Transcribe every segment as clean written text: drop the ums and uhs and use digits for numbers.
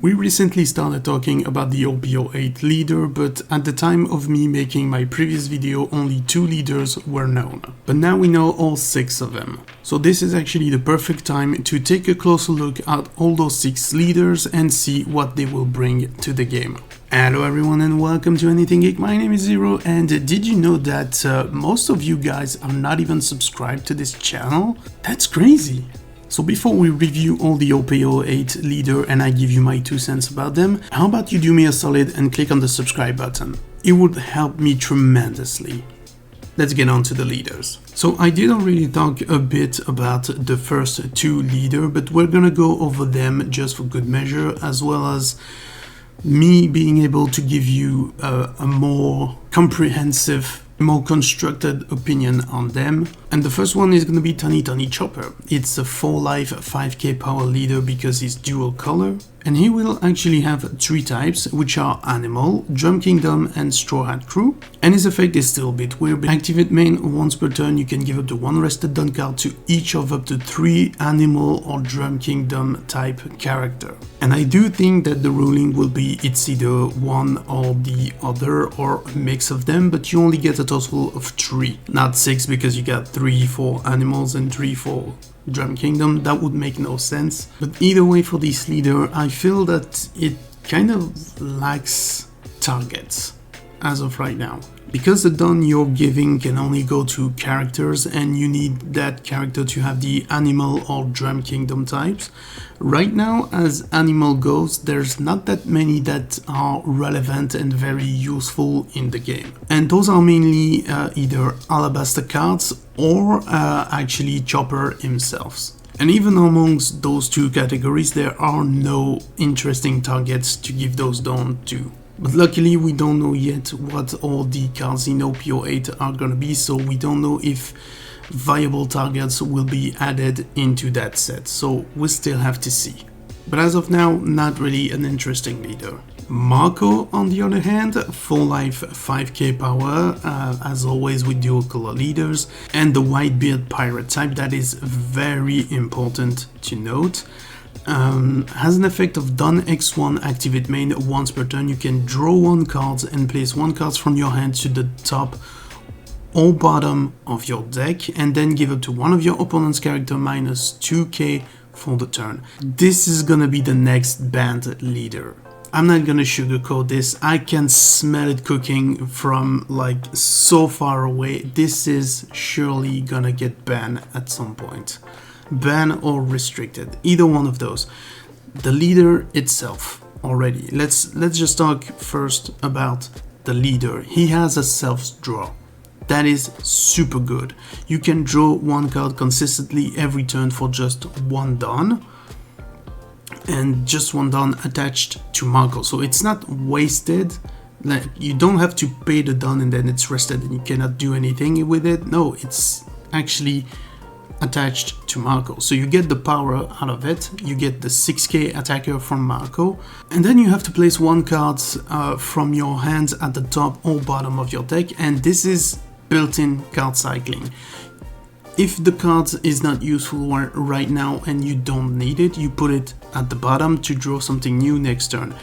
We recently started talking about the OPO8 leader, but at the time of me making my previous video, only 2 leaders were known. But now we know all 6 of them. So this is actually the perfect time to take a closer look at all those 6 leaders and see what they will bring to the game. Hello everyone and welcome to Anything Geek. My name is Zero, and did you know that most of you guys are not even subscribed to this channel? That's crazy! So before we review all the OPO8 leader and I give you my 2 cents about them, how about you do me a solid and click on the subscribe button? It would help me tremendously. Let's get on to the leaders. So I did already talk a bit about the first 2 leaders, but we're gonna go over them just for good measure, as well as me being able to give you a more comprehensive, more constructed opinion on them. And the first one is going to be Tony Chopper. It's a 4-life 5k power leader because he's dual color, and he will actually have 3 types, which are Animal, Drum Kingdom and Straw Hat Crew. And his effect is still a bit weird. Activate main once per turn, you can give up to 1 rested done card to each of up to 3 Animal or Drum Kingdom type character. And I do think that the ruling will be it's either one or the other or a mix of them, but you only get a total of 3, not 6, because you got 3 for Animals and 3 for Drum Kingdom. That would make no sense. But either way, for this leader, I feel that it kind of lacks targets as of right now. Because the done you're giving can only go to characters and you need that character to have the Animal or Drum Kingdom types. Right now, as Animal goes, there's not that many that are relevant and very useful in the game. And those are mainly either Alabaster cards or actually Chopper himself. And even amongst those 2 categories, there are no interesting targets to give those down to. But luckily we don't know yet what all the cards in OPO8 are gonna be, so we don't know if viable targets will be added into that set, so we still have to see. But as of now, not really an interesting leader. Marco, on the other hand, 4-life 5k power, as always with dual color leaders, and the Whitebeard pirate type. That is very important to note. Has an effect of done X1 activate main once per turn. You can draw 1 card and place 1 card from your hand to the top or bottom of your deck, and then give up to one of your opponent's character minus 2k for the turn. This is gonna be the next banned leader. I'm not gonna sugarcoat this. I can smell it cooking from like so far away. This is surely gonna get banned at some point. Ban or restricted, either one of those. The leader itself already. Let's just talk first about the leader. He has a self-draw. That is super good. You can draw 1 card consistently every turn for just 1 Dawn, and just 1 Dawn attached to Marco. So it's not wasted. Like, you don't have to pay the Dawn and then it's rested and you cannot do anything with it. No, it's actually attached to Marco, so you get the power out of it. You get the 6k attacker from Marco, and then you have to place 1 card from your hands at the top or bottom of your deck, and this is built-in card cycling. If the card is not useful right now and you don't need it, you put it at the bottom to draw something new next turn.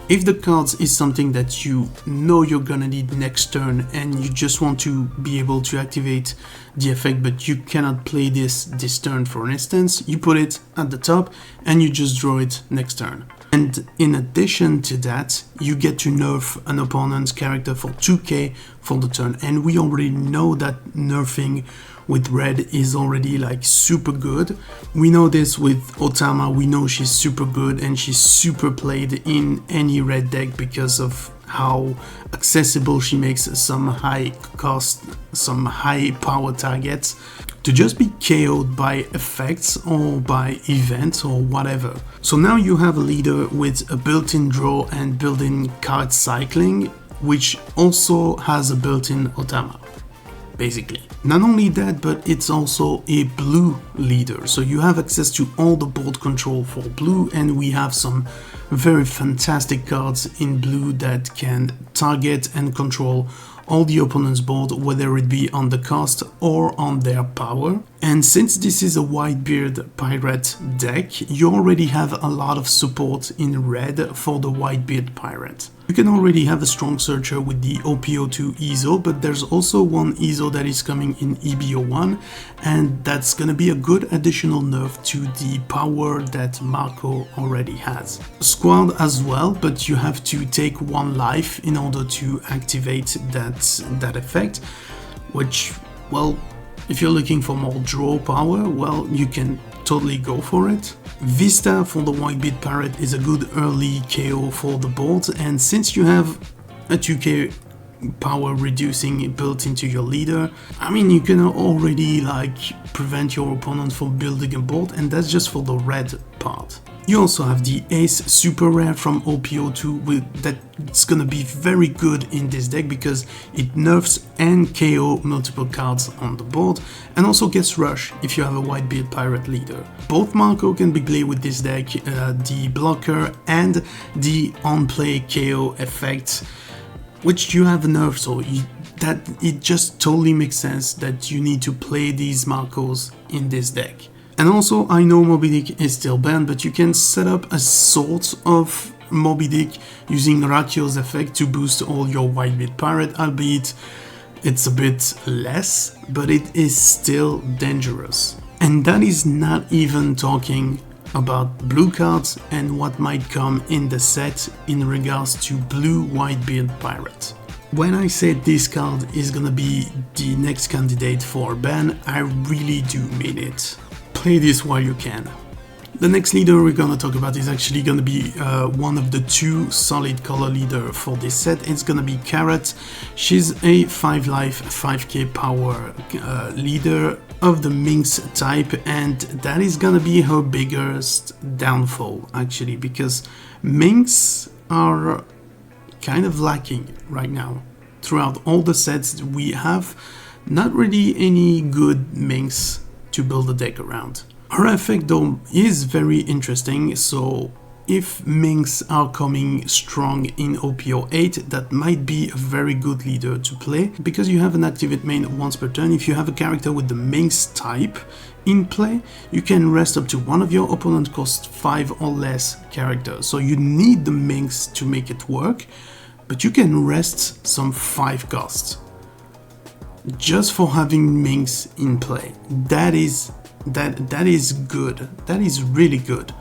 If the cards is something that you know you're gonna need next turn and you just want to be able to activate the effect but you cannot play this turn, for instance, you put it at the top and you just draw it next turn. And in addition to that, you get to nerf an opponent's character for 2k for the turn, and we already know that nerfing with red is already like super good. We know this with Otama. We know she's super good and she's super played in any red deck because of how accessible she makes some high cost, some high power targets to just be KO'd by effects or by events or whatever. So now you have a leader with a built-in draw and built-in card cycling, which also has a built-in Otama, basically. Not only that, but it's also a blue leader, so you have access to all the board control for blue, and we have some very fantastic cards in blue that can target and control all the opponent's board, whether it be on the cost or on their power. And since this is a Whitebeard Pirate deck, you already have a lot of support in red for the Whitebeard Pirate. You can already have a strong searcher with the OPO2 ESO, but there's also one ESO that is coming in EBO1, and that's gonna be a good additional nerf to the power that Marco already has. Squad as well, but you have to take 1 life in order to activate that effect, which, well, if you're looking for more draw power, well, you can totally go for it. Vista for the Whitebeard Pirate is a good early KO for the board, and since you have a 2k power reducing built into your leader, I mean, you can already like prevent your opponent from building a board, and that's just for the red part. You also have the Ace Super Rare from OPO2 that's gonna be very good in this deck because it nerfs and KO multiple cards on the board, and also gets rush if you have a Whitebeard Pirate leader. Both Marco can be played with this deck, the blocker and the on-play KO effect, which you have a nerf, so it just totally makes sense that you need to play these Marcos in this deck. And also, I know Moby Dick is still banned, but you can set up a sort of Moby Dick using Rakio's effect to boost all your Whitebeard Pirate, albeit it's a bit less, but it is still dangerous. And that is not even talking about blue cards and what might come in the set in regards to blue Whitebeard Pirate. When I said this card is gonna be the next candidate for ban, I really do mean it. Play this while you can. The next leader we're gonna talk about is actually gonna be one of the 2 solid color leader for this set. It's gonna be Carrot. She's a 5 life, 5k power leader of the Minx type, and that is gonna be her biggest downfall actually, because Minx are kind of lacking right now. Throughout all the sets we have not really any good Minx to build a deck around. Her effect though is very interesting, so if Minx are coming strong in OPO8, that might be a very good leader to play, because you have an activate main once per turn. If you have a character with the Minx type in play, you can rest up to one of your opponent cost 5 or less characters, so you need the Minx to make it work, but you can rest some 5 costs just for having Minx in play. That is good. That is really good.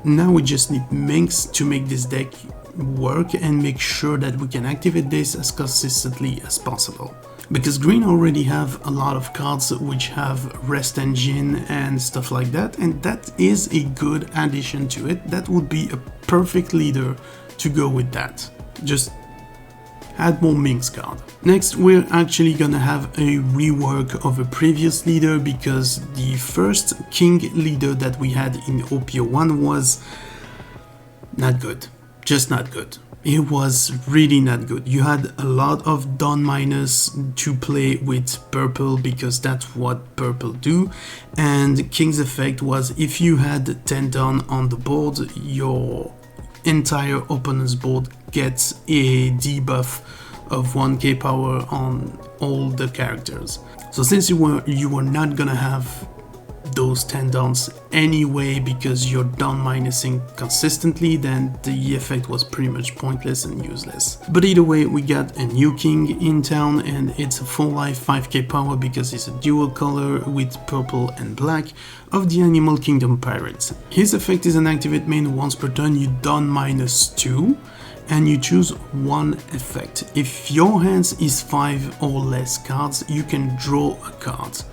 Now we just need Minx to make this deck work and make sure that we can activate this as consistently as possible. Because green already have a lot of cards which have rest engine and stuff like that, and that is a good addition to it. That would be a perfect leader to go with that. Just add more Minx card. Next, we're actually gonna have a rework of a previous leader, because the first king leader that we had in OPO1 was not good. Just not good. It was really not good. You had a lot of Dawn minus to play with purple, because that's what purple do, and King's effect was if you had 10 Dawn on the board, your entire opponent's board gets a debuff of 1k power on all the characters. So since you were not gonna have those 10 downs anyway because you're down minusing consistently, then the effect was pretty much pointless and useless. But either way, we got a new king in town, and it's a full life 5k power because it's a dual color with purple and black of the Animal Kingdom Pirates. His effect is an activate main once per turn. You down -2 and you choose one effect. If your hands is 5 or less cards, you can draw a card.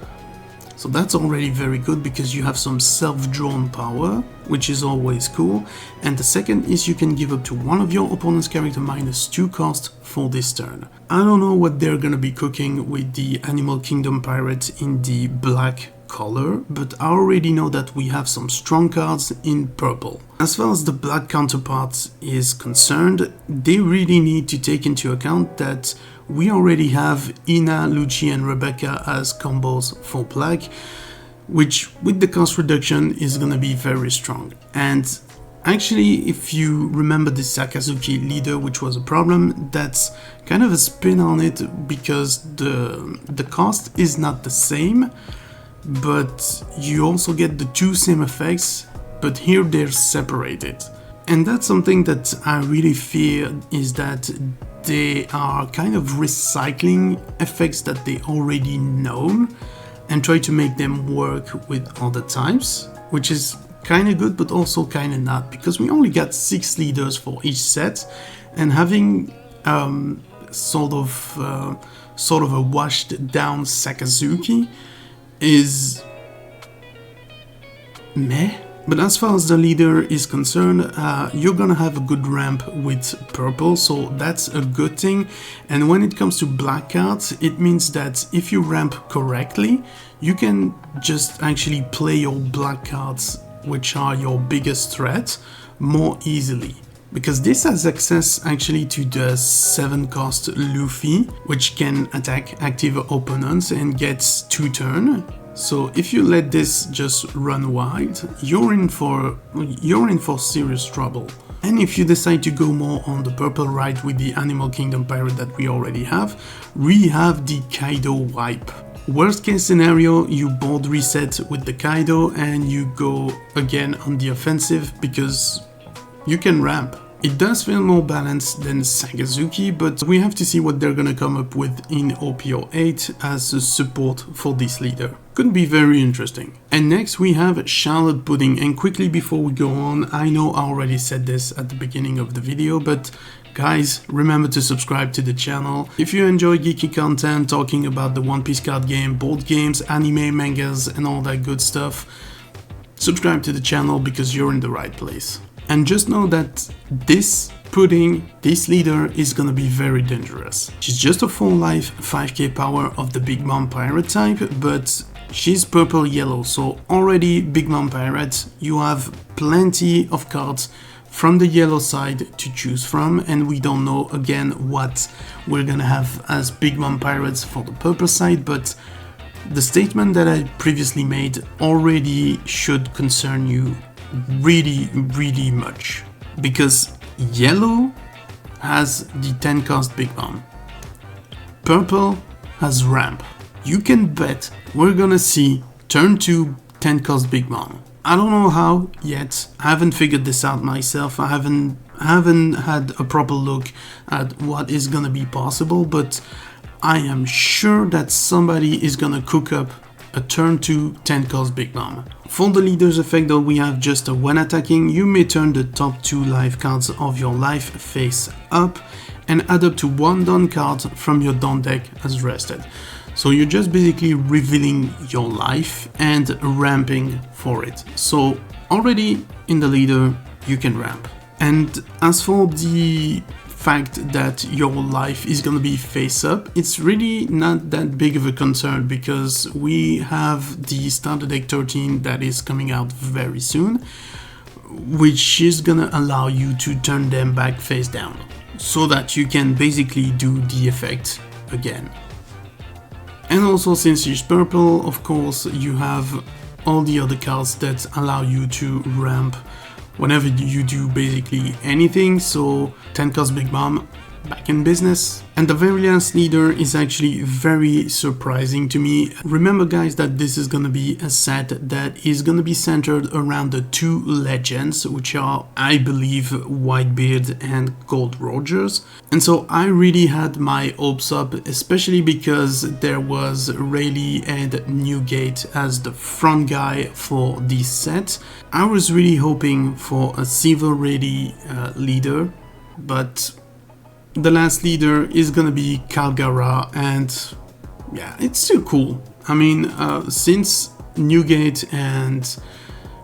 So that's already very good because you have some self-drawn power, which is always cool. And the second is you can give up to one of your opponent's character -2 cost for this turn. I don't know what they're gonna be cooking with the Animal Kingdom Pirate in the black color, but I already know that we have some strong cards in purple. As far as the black counterpart is concerned, they really need to take into account that we already have Ina, Lucci and Rebecca as combos for black, which with the cost reduction is gonna be very strong. And Actually, if you remember the Sakazuki leader, which was a problem, that's kind of a spin on it because the cost is not the same, but you also get the two same effects, but here they're separated. And that's something that I really fear, is that they are kind of recycling effects that they already know and try to make them work with other types, which is kind of good but also kind of not, because we only got 6 leaders for each set, and having sort of a washed down Sakazuki is meh. But as far as the leader is concerned, you're gonna have a good ramp with purple, so that's a good thing. And when it comes to black cards, it means that if you ramp correctly, you can just actually play your black cards, which are your biggest threat, more easily. Because this has access actually to the 7 cost Luffy, which can attack active opponents and gets 2 turns. So if you let this just run wild, you're in for serious trouble. And if you decide to go more on the purple ride with the Animal Kingdom pirate that we already have, we have the Kaido wipe. Worst case scenario, you board reset with the Kaido and you go again on the offensive because you can ramp. It does feel more balanced than Sakazuki, but we have to see what they're gonna come up with in OPO 8 as a support for this leader. Could be very interesting. And next we have Charlotte Pudding, and quickly before we go on, I know I already said this at the beginning of the video, but guys, remember to subscribe to the channel. If you enjoy geeky content talking about the One Piece card game, board games, anime, mangas and all that good stuff, subscribe to the channel because you're in the right place. And just know that this Pudding, this leader, is gonna be very dangerous. She's just a full life 5k power of the Big Mom Pirate type, but she's purple yellow, so already Big Mom Pirate, you have plenty of cards from the yellow side to choose from, and we don't know again what we're gonna have as Big Mom Pirates for the purple side, but the statement that I previously made already should concern you really much, because yellow has the 10 cost Big Mom, purple has ramp. You can bet we're gonna see turn 2 10 cost Big Mom. I don't know how yet, I haven't figured this out myself, I haven't had a proper look at what is gonna be possible, but I am sure that somebody is gonna cook up a turn 2 10 cost Big Mom. For the leader's effect though, we have just a when attacking, you may turn the top 2 life cards of your life face up and add up to 1 down card from your down deck as rested. So you're just basically revealing your life and ramping for it. So already in the leader, you can ramp. And as for the fact that your life is gonna be face up, it's really not that big of a concern because we have the starter deck 13 that is coming out very soon, which is gonna allow you to turn them back face down so that you can basically do the effect again. And also, since she's purple, of course you have all the other cards that allow you to ramp whenever you do basically anything, so 10 cost Big Mom, back in business. And the very last leader is actually very surprising to me. Remember guys that this is gonna be a set that is gonna be centered around the 2 legends, which are, I believe, Whitebeard and Gold Rogers. And so I really had my hopes up, especially because there was Rayleigh and Newgate as the front guy for this set. I was really hoping for a silver Rayleigh leader, but the last leader is gonna be Calgara, and yeah, it's still cool. I mean, since Newgate and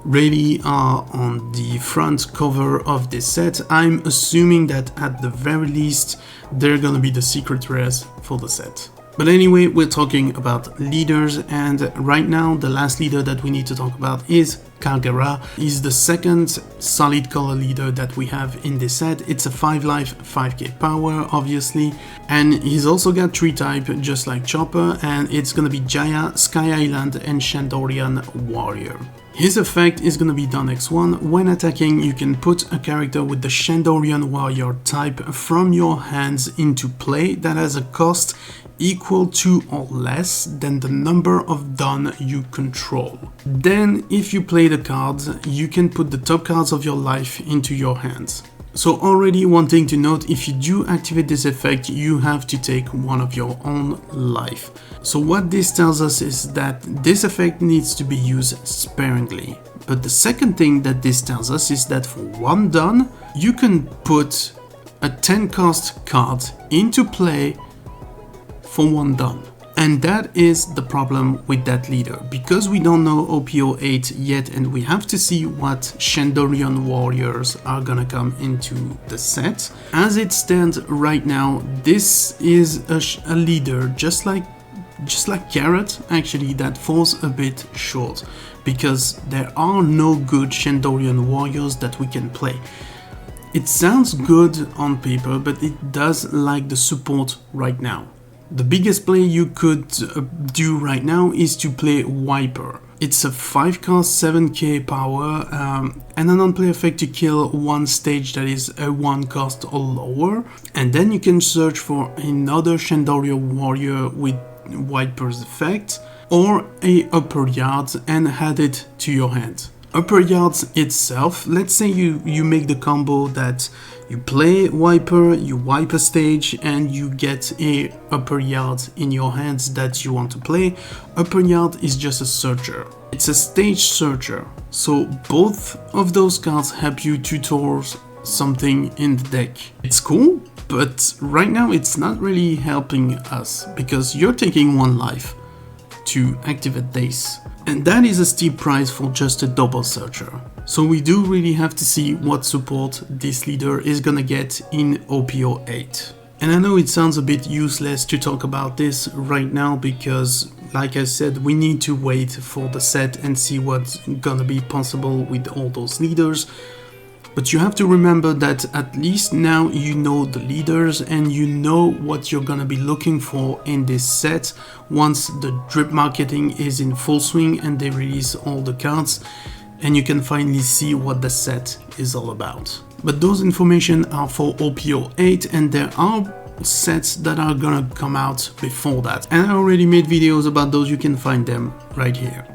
Rayleigh are on the front cover of this set, I'm assuming that at the very least they're gonna be the secret rares for the set. But anyway, we're talking about leaders, and right now the last leader that we need to talk about is Calgara. He's the second solid color leader that we have in this set. It's a 5 life, 5k power, obviously, and he's also got 3 type, just like Chopper, and it's gonna be Jaya, Sky Island, and Shandorian Warrior. His effect is gonna be done X1. When attacking, you can put a character with the Shandorian Warrior type from your hands into play that has a cost equal to or less than the number of done you control. Then, if you play the cards, you can put the top cards of your life into your hands. So already one thing to note, if you do activate this effect, you have to take one of your own life. So what this tells us is that this effect needs to be used sparingly. But the second thing that this tells us is that for one done, you can put a 10 cost card into play for one done. And that is the problem with that leader, because we don't know OPO8 yet and we have to see what Shandorian Warriors are gonna come into the set. As it stands right now, this is a leader just like Carrot, actually, that falls a bit short, because there are no good Shandorian Warriors that we can play. It sounds good on paper, but it does lack the support right now. The biggest play you could do right now is to play Wiper. It's a 5 cost 7k power and an on-play effect to kill one stage that is a 1 cost or lower, and then you can search for another Shandorian Warrior with Wiper's effect or a upper yard and add it to your hand. Upper yards itself, let's say you make the combo that you play Wiper, you wipe a stage, and you get a upper yard in your hands that you want to play. Upper yard is just a searcher. It's a stage searcher. So both of those cards help you tutor something in the deck. It's cool, but right now it's not really helping us because you're taking one life to activate this. And that is a steep price for just a double searcher. So we do really have to see what support this leader is gonna get in OPO8. And I know it sounds a bit useless to talk about this right now because, like I said, we need to wait for the set and see what's gonna be possible with all those leaders. But you have to remember that at least now you know the leaders and you know what you're gonna be looking for in this set once the drip marketing is in full swing and they release all the cards and you can finally see what the set is all about. But those information are for OPO8 and there are sets that are gonna come out before that. And I already made videos about those, you can find them right here.